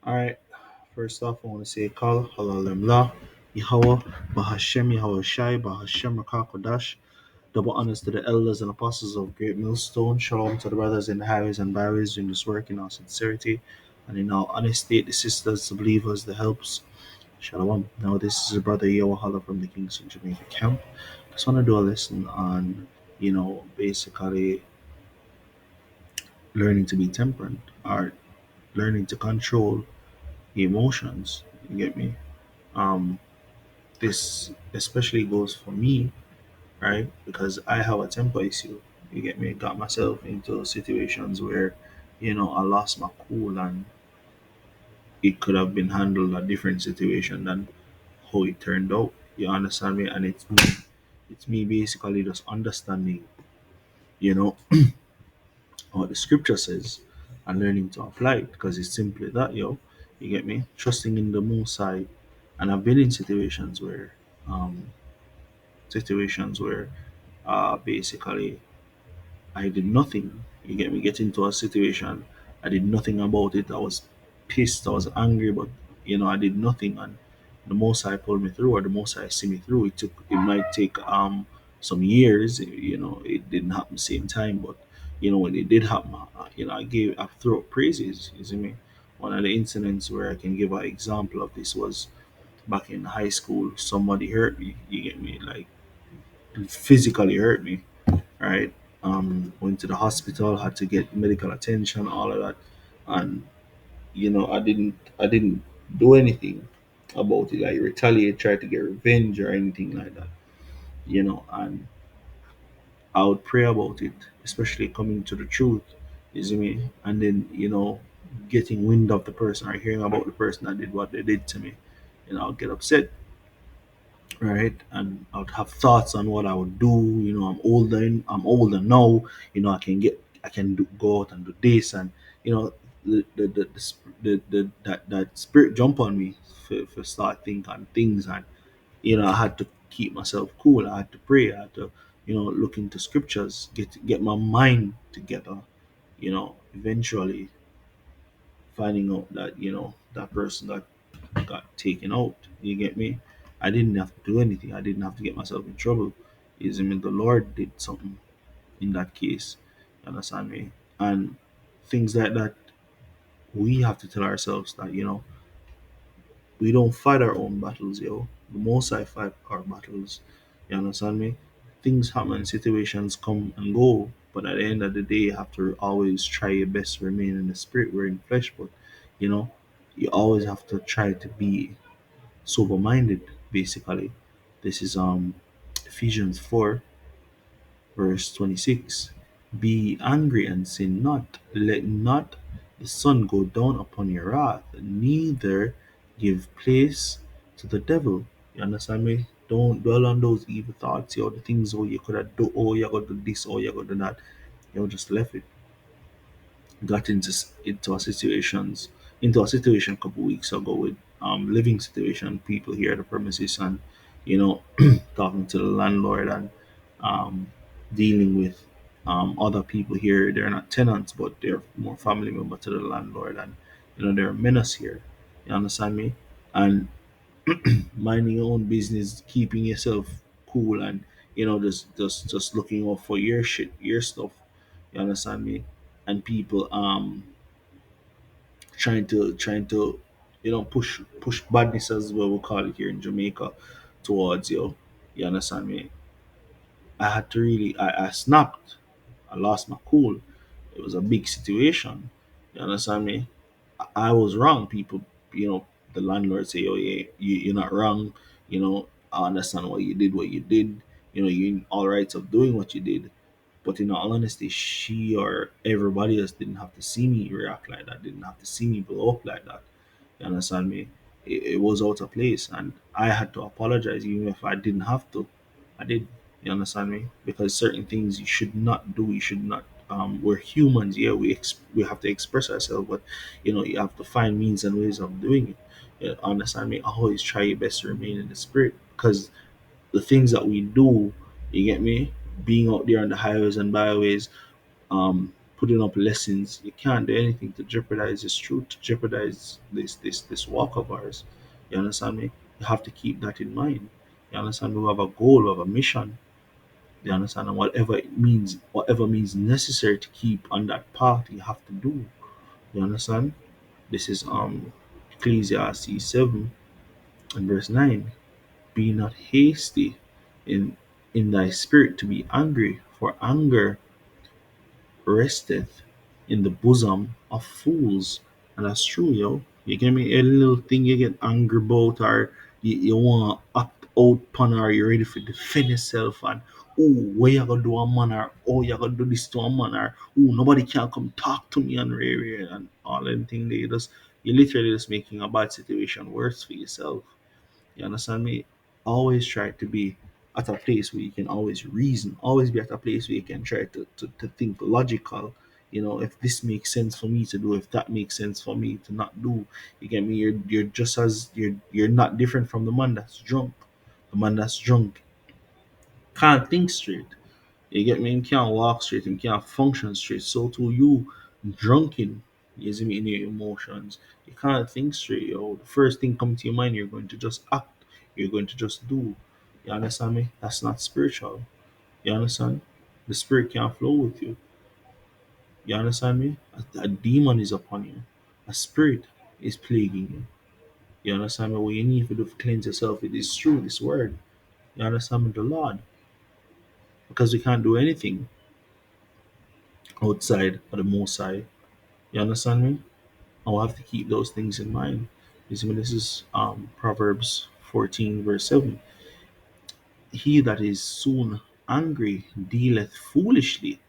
All right. First off, I want to say Kal, Halalimla, Yahweh, Bahashem, Yahweh Shai, Bahashem, Rakakodash. Double honors to the elders and apostles of Great Millstone. Shalom to the brothers in the highways and byways doing this work in all sincerity and in all honesty. The sisters, the believers, the helps. Shalom. Now, this is your brother Yawahala from the Kingston Jamaica camp. Just want to do a lesson on, basically learning to be temperate or learning to control emotions. You get me? Um, this especially goes for me, right? Because I have a temper issue. You get me? Got myself into situations where, I lost my cool and it could have been handled a different situation than how it turned out. You understand me? And it's me basically just understanding, you know, what the scripture says and learning to apply it because it's simply that, yo. You get me? Trusting in the most high. And I've been in um situations where basically I did nothing. You get me? Get into a situation, I did nothing about it. I was pissed, I was angry, but I did nothing. And the most I pulled me through, or the most I see me through, it might take some years. It didn't happen same time, but when it did happen, I threw up praises. You see me? One of the incidents where I can give an example of this was back in high school. Somebody hurt me. You get me? Like physically hurt me, right? Went to the hospital, had to get medical attention, all of that, and I didn't do anything about it, like retaliate, try to get revenge or anything like that, and I would pray about it, especially coming to the truth, you see me, and then getting wind of the person or hearing about the person that did what they did to me, I'll get upset, right? And I would have thoughts on what I would do. I'm older now. I can go out and do this, and that spirit jump on me for start think on things, and I had to keep myself cool. I had to pray. I had to look into scriptures, get my mind together. Eventually finding out that that person got taken out. You get me? I didn't have to do anything. I didn't have to get myself in trouble. Is I mean the Lord did something in that case. You understand me? And things like that, we have to tell ourselves that we don't fight our own battles, yo. The most I fight our battles. You understand me? Things happen, situations come and go, but at the end of the day, you have to always try your best to remain in the spirit. We're in flesh, but you know, you always have to try to be sober minded, basically. This is Ephesians 4 verse 26. Be angry and sin not. Let not the sun go down upon your wrath, neither give place to the devil. You understand me? Don't dwell on those evil thoughts, the things you could have do, you got to do this, you got to do that. Just left it. Got into a situation a couple weeks ago with living situation, people here at the premises, and you know talking to the landlord and um, dealing with other people here. They're not tenants, but they're more family member to the landlord, and they're a menace here. You understand me? And minding your own business, keeping yourself cool, and just looking out for your shit, your stuff. You understand me? And people trying to push badness, as what we call it here in Jamaica, towards you. You understand me? I had to really I snapped. I lost my cool. It was a big situation. You understand me? I was wrong. People, the landlord say, "Oh yeah, you're not wrong." I understand why you did what you did. You're in all rights of doing what you did. But in all honesty, she or everybody else didn't have to see me react like that. Didn't have to see me blow up like that. You understand me? It was out of place, and I had to apologize, even if I didn't have to. I did. You understand me? Because certain things you should not do. You should not. We're humans. Yeah, we have to express ourselves, but you have to find means and ways of doing it. You understand me? Always try your best to remain in the spirit, because the things that we do, you get me, being out there on the highways and byways, putting up lessons. You can't do anything to jeopardize this truth, to jeopardize this walk of ours. You understand me? You have to keep that in mind. You understand? We have a goal, we have a mission. You understand? And whatever means necessary to keep on that path, you have to do. You understand? This is Ecclesiastes 7 and verse 9. Be not hasty in thy spirit to be angry, for anger resteth in the bosom of fools. And that's true, yo. You get me? A little thing you get angry about, or you want to act out upon, or you're ready to defend yourself, and oh, what you gonna do a man, or oh, you gonna do this to a man, or oh, nobody can come talk to me, and rare and all them things. You literally just making a bad situation worse for yourself. You understand me? Always try to be at a place where you can always reason. Always be at a place where you can try to think logical. If this makes sense for me to do, if that makes sense for me to not do. You get me? You're just as you're not different from the man that's drunk. The man that's drunk can't think straight. You get me? Him can't walk straight, him can't function straight. So too you drunken, you see me, in your emotions. You can't think straight, yo. The first thing come to your mind, you're going to just act. You're going to just do. You understand me? That's not spiritual. You understand? The spirit can't flow with you. You understand me? A demon is upon you. A spirit is plaguing you. You understand me? What you need to do to cleanse yourself, it is true, this word. You understand me? The Lord. Because we can't do anything outside of the Most High. You understand me? And we'll have to keep those things in mind. You see, this is Proverbs 14, verse 7. He that is soon angry dealeth foolishly,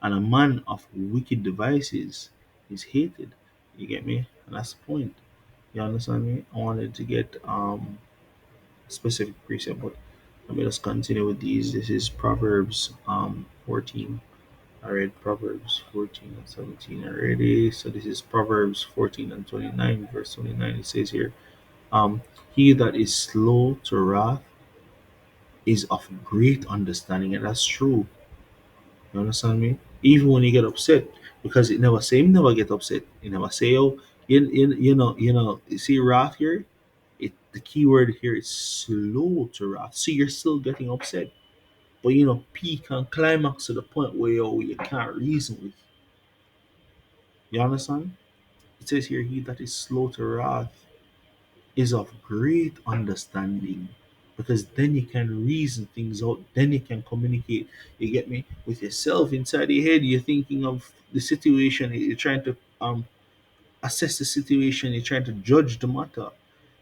and a man of wicked devices is hated. You get me? And that's the point. You understand me? I wanted to get specific precept, but let me just continue with these. This is Proverbs 14. I read Proverbs 14 and 17 already. So this is Proverbs 14 and 29, verse 29. It says here, he that is slow to wrath is of great understanding, and that's true. You understand me? Even when you get upset, because it never say him never get upset. It never say, oh, you see wrath here? The key word here is slow to wrath. So you're still getting upset. But peak and climax to the point where you can't reason with. You understand? It says here, he that is slow to wrath is of great understanding. Because then you can reason things out, then you can communicate, you get me, with yourself inside your head. You're thinking of the situation, you're trying to assess the situation, you're trying to judge the matter.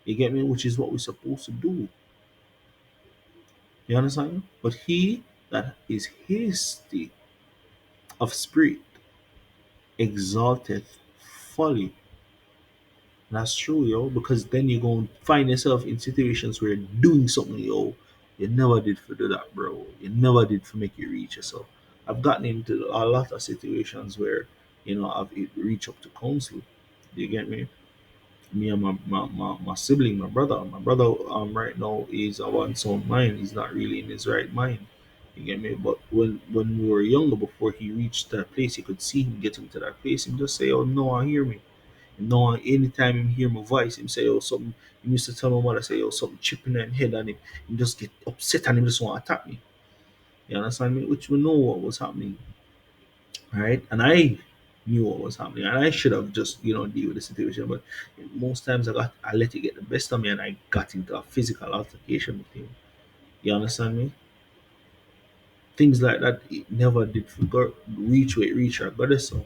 You get me? Which is what we're supposed to do. You understand? But he that is hasty of spirit exalteth folly. That's true, yo, because then you're going to find yourself in situations where you're doing something, yo, you never did for do that, bro. You never did for make you reach yourself. I've gotten into a lot of situations where, I've reached up to counsel. You get me? Me and my sibling, my brother, right now is a one sound mind. He's not really in his right mind. You get me? But when we were younger, before he reached that place, you could see him getting to that place and just say, "Oh no, I hear me." No, anytime him hear my voice, him say, oh, something, he used to tell my mother, say, oh, something chipping in head, and him just get upset and him just want to attack me. You understand me? Which we know what was happening, right? And I knew what was happening, and I should have just, deal with the situation. But most times I let it get the best of me, and I got into a physical altercation with him. You understand me? Things like that, it never did reach where it reached our goddess. So,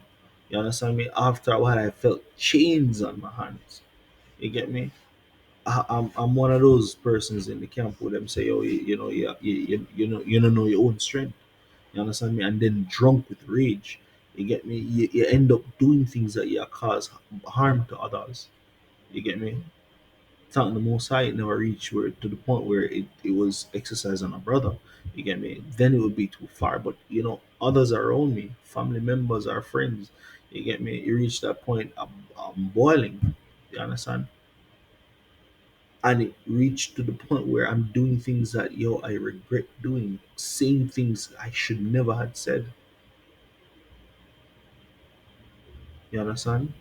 you understand me? After a while, I felt chains on my hands. You get me? I'm one of those persons in the camp who them say, oh, you don't know your own strength. You understand me? And then drunk with rage, you get me? You end up doing things that you cause harm to others. You get me? Thank the Most High, it never reached where to the point where it was exercised on a brother. You get me? Then it would be too far. But others around me, family members, our friends. You get me? You reach that point, I'm boiling. You understand? And it reached to the point where I'm doing things that I regret doing, saying things I should never had said. You understand?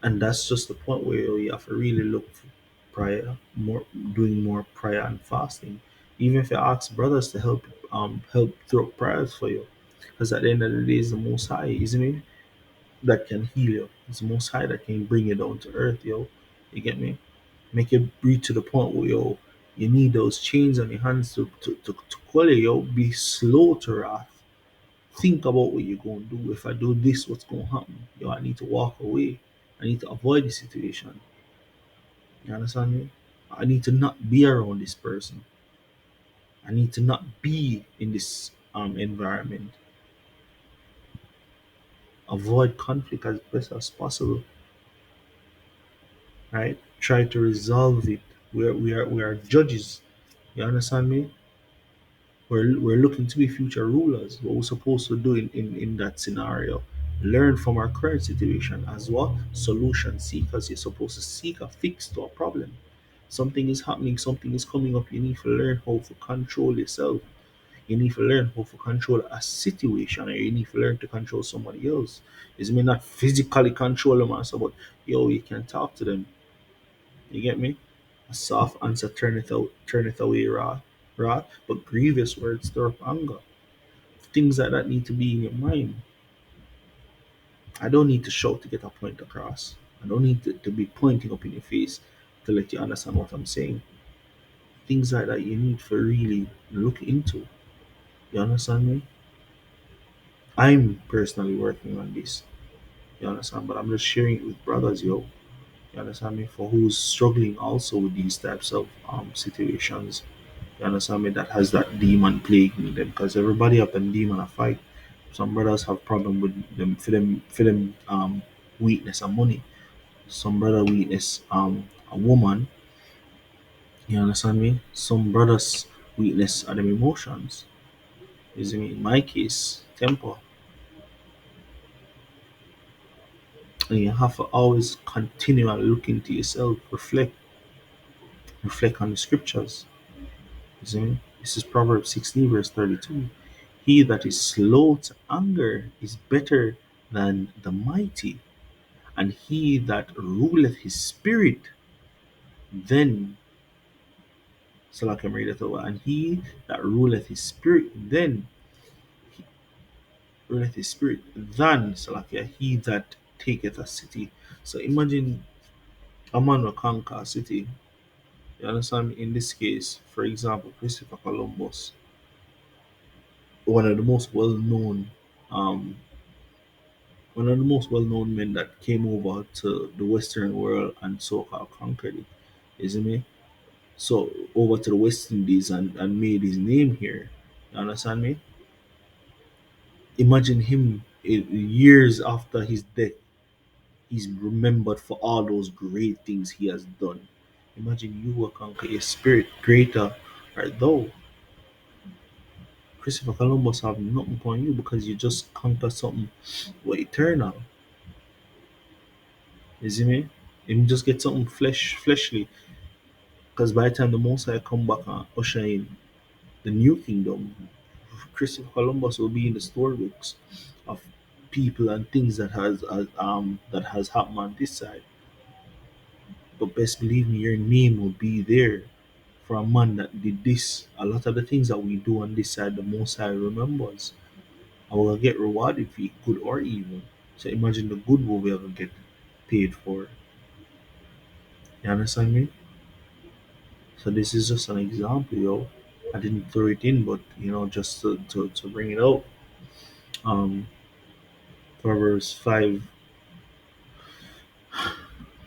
And that's just the point where you have to really look for prayer, more doing more prayer and fasting. Even if you ask brothers to help throw prayers for you. Because at the end of the day it's the most high, isn't it? That can heal you. It's the most high that can bring you down to earth, yo. You get me? Make you breathe to the point where you need those chains on your hands to call you, yo. Be slow to wrath. Think about what you're going to do. If I do this, what's going to happen? Yo, I need to walk away. I need to avoid the situation. You understand me? I need to not be around this person. I need to not be in this environment. Avoid conflict as best as possible. Right? Try to resolve it. We are judges. You understand me? We're looking to be future rulers. What we're supposed to do in that scenario, learn from our current situation as what solution seekers. You're supposed to seek a fix to a problem. Something is happening, something is coming up. You need to learn how to control yourself. You need to learn how to control a situation, or you need to learn to control somebody else. It may not physically control them, also, but yo, you can talk to them. You get me? A soft answer turneth away wrath, but grievous words stir up anger. Things like that need to be in your mind. I don't need to shout to get a point across. I don't need to be pointing up in your face to let you understand what I'm saying. Things like that you need to really look into. You understand me? I'm personally working on this. You understand? But I'm just sharing it with brothers, yo. You understand me? For who's struggling also with these types of situations. You understand me? That has that demon plaguing them, because everybody have them demon a fight. Some brothers have problem with them for them weakness and money. Some brother weakness a woman. You understand me? Some brothers weakness are them emotions. You see me? In my case, temper. And you have to always continually look into yourself, reflect on the scriptures. You see me? This is Proverbs 16, verse 32. He that is slow to anger is better than the mighty, and he that ruleth his spirit, then, so like I'm reading it over, and he that ruleth his spirit, then he ruleth his spirit, than, so like he that taketh a city. So imagine a man will conquer a city. You understand me? In this case, for example, Christopher Columbus, one of the most well-known, um, one of the most well-known men that came over to the Western world and so-called conquered it, isn't it? So over to the West Indies and made his name here. You understand me? Imagine him years after his death, he's remembered for all those great things he has done. Imagine you will conquer a spirit greater art thou. Christopher Columbus have nothing upon you because you just conquer something what eternal. You see me? You just get something fleshly. Because by the time the Most High come back and usher in the new kingdom, Christopher Columbus will be in the storybooks of people and things that has happened on this side. But best believe me, your name will be there for a man that did this. A lot of the things that we do on this side, the Most High remembers. I will get rewarded for it, good or evil. So imagine the good will we ever get paid for. You understand me? So this is just an example, yo. I didn't throw it in, but just to bring it out. Um, Proverbs 5.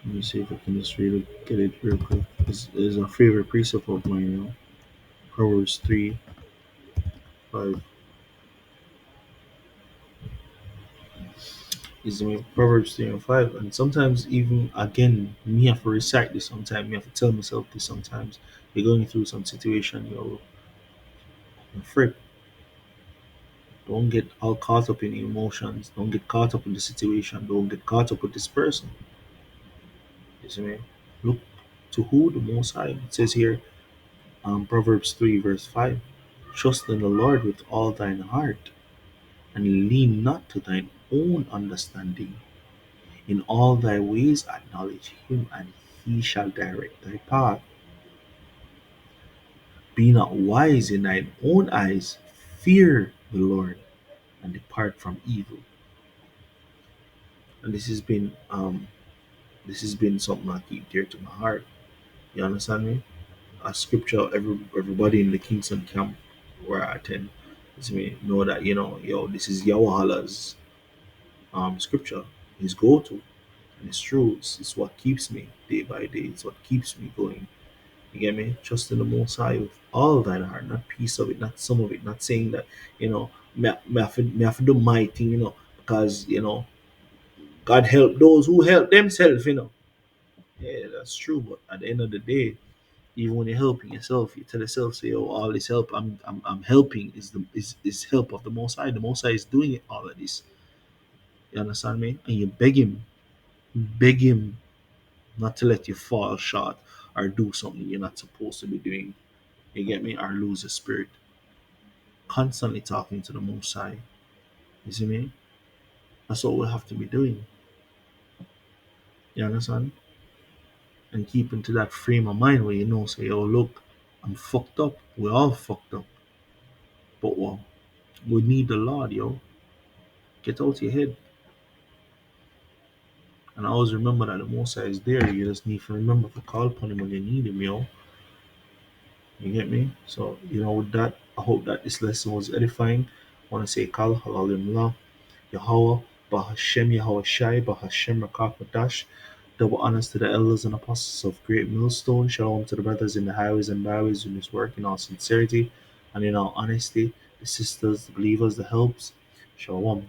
Let me see if I can just really get it real quick. It's a favorite precept of mine, Proverbs 3, 5 is my Proverbs 3 and 5. And sometimes, even again, me have to recite this sometimes. Me have to tell myself this sometimes. You're going through some situation, you're afraid. Don't get all caught up in emotions. Don't get caught up in the situation. Don't get caught up with this person. You see me? Look to who? The Most High. It says here, Proverbs 3, verse 5. Trust in the Lord with all thine heart, and lean not to thine own understanding. In all thy ways acknowledge him, and he shall direct thy path. Be not wise in thine own eyes, fear the Lord, and depart from evil. And this has been something I keep dear to my heart. You understand me? A scripture everybody in the Kingston camp where I attend is me know that, yo, this is Yawahala's scripture, his go to. And it's true, it's what keeps me day by day, it's what keeps me going. You get me? Trust in the Most High with all thine heart, not piece of it, not some of it. Not saying that, me have to do my thing, because, God help those who help themselves. Yeah, that's true. But at the end of the day, even when you're helping yourself, you tell yourself, say, "Oh, all this help I'm helping is help of the Most High. The Most High is doing it, all of this." You understand me? And you beg Him not to let you fall short or do something you're not supposed to be doing. You get me? Or lose a spirit. Constantly talking to the Most High. You see me? That's what we have to be doing. You understand? And keep into that frame of mind where say, "Oh, look, I'm fucked up. We're all fucked up. But well, we need the Lord, yo. Get out your head." And I always remember that the Most High is there. You just need to remember to call upon Him when you need Him, yo. You get me? So, with that, I hope that this lesson was edifying. I want to say, Kal Halalimullah. Yahweh, Bahashem Yahweh Shai, Bahashem Rakakadash. Double honors to the elders and apostles of Great Millstone. Shalom to the brothers in the highways and byways in this work in all sincerity and in all honesty. The sisters, the believers, the helps. Shalom.